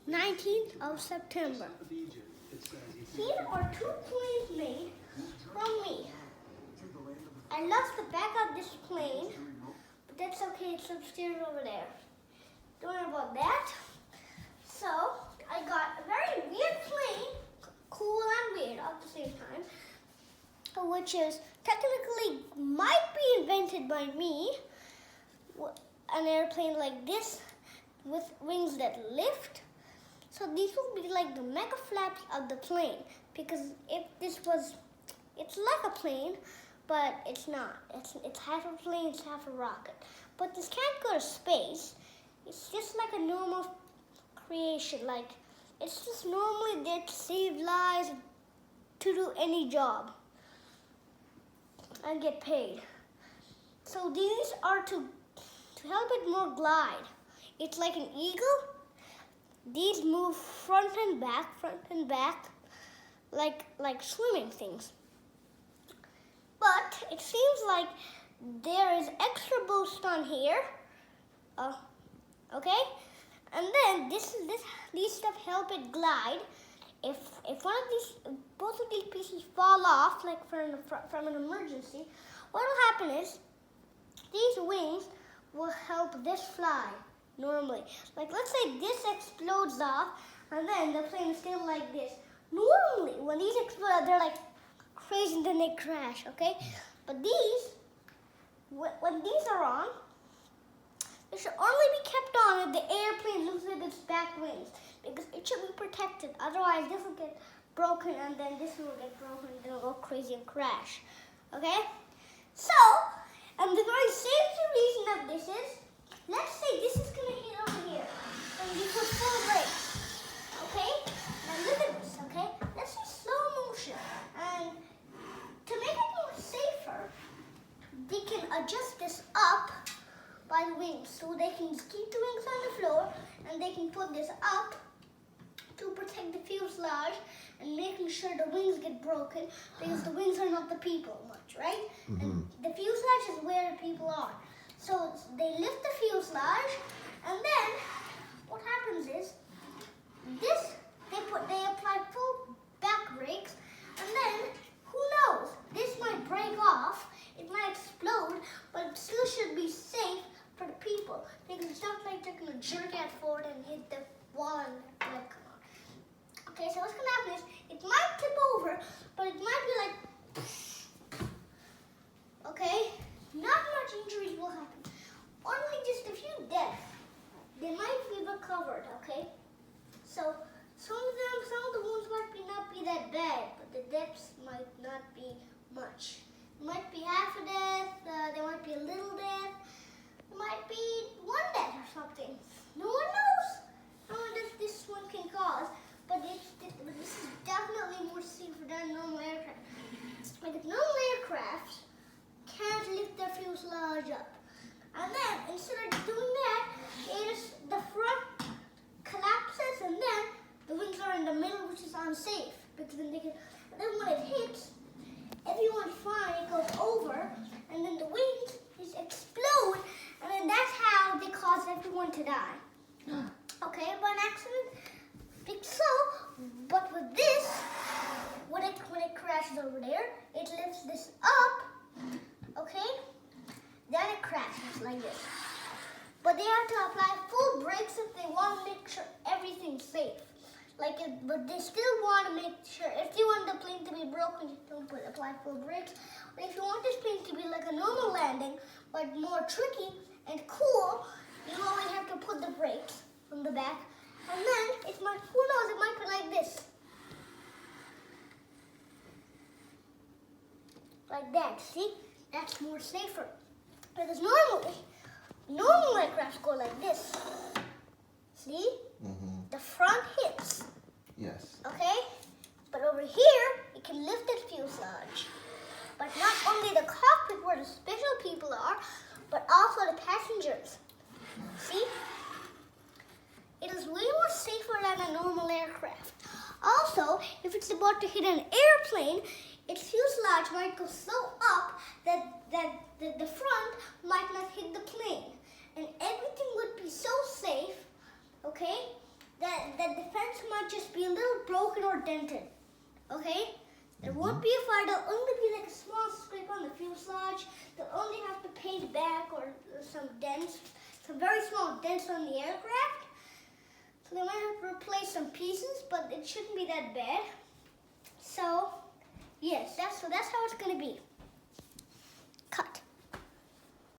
19th of September. Here are two planes made from me. I lost the back of this plane, but that's okay, it's upstairs over there. Don't worry about that. So, I got a very weird plane, cool and weird at the same time, which is technically might be invented by me. An airplane like this with wings that lift. So these will be like the mega flaps of the plane, because if this was, it's like a plane, but it's not. It's half a plane, it's half a rocket. But this can't go to space. It's just like a normal creation. Like, it's just normally there to save lives, to do any job and get paid. So these are to help it more glide. It's like an eagle. These move front and back, like swimming things. But it seems like there is extra boost on here. Okay, and then these stuff help it glide. If both of these pieces fall off, like from an emergency, what will happen is these wings will help this fly normally. Like, let's say this explodes off, and then the plane is still like this. Normally, when these explode, they're like crazy, and then they crash. Okay, but these, when these are on, they should only be kept on if the airplane loses its back wings, because it should be protected. Otherwise, this will get broken, and then this will get broken, and then it'll go crazy and crash. Okay? So, and the very safety reason of this is, let's say this is going to hit over here, and you put full brakes. Okay? Now look at this, okay? Let's see slow motion. And to make it more safer, they can adjust this up by the wings. So they can keep the wings on the floor, and they can put this up to protect the fuselage and making sure the wings get broken, because the wings are not the people much, right? Mm-hmm. And the fuselage is where the people are. So they lift the fuselage, and then what happens is they apply full back brakes, and then who knows? This might break off, it might explode, but it still should be safe for the people, because it's not like they're going to jerk it forward and hit the wall and like, come on. Okay, so what's going to happen is it might tip over, but it might be like, okay, not much injuries will happen, only just a few deaths. They might be recovered, okay? So some of the wounds might not be that bad, but the deaths might not be much. It might be half a death, there might be a little death. Might be one death or something. No one knows how much this one can cause, but this is definitely more safer than normal aircraft. Like, normal aircraft can't lift their fuselage up, and then instead of doing that, the front collapses, and then the wings are in the middle, which is unsafe, because then then when it hits, everyone's fine. It goes over, and then the wings just explode. And then that's how they cause everyone to die. Okay, by an accident. But with this, when it crashes over there, it lifts this up, okay? Then it crashes like this. But they have to apply full brakes if they want to make sure everything's safe. But they still want to make sure, if you want the plane to be broken, you don't apply full brakes. But if you want this plane to be like a normal landing, but more tricky and cool, you always have to put the brakes on the back. And then, who knows, it might be like this. Like that, see? That's more safer. Because normal aircrafts go like this. See? Mm-hmm. The front hits. Yes. Okay? But over here, it can lift the fuselage. But not only the cockpit where the special people are, but also the passengers. See? It is way more safer than a normal aircraft. Also, if it's about to hit an airplane, its fuselage might go so up that the front might not hit the plane. And everything would be so safe, okay, that the broken or dented. Okay? There won't be a fire. There'll only be like a small scrape on the fuselage. They'll only have to paint back or some dents, some very small dents on the aircraft. So they might have to replace some pieces, but it shouldn't be that bad. So, yes, that's how it's going to be. Cut.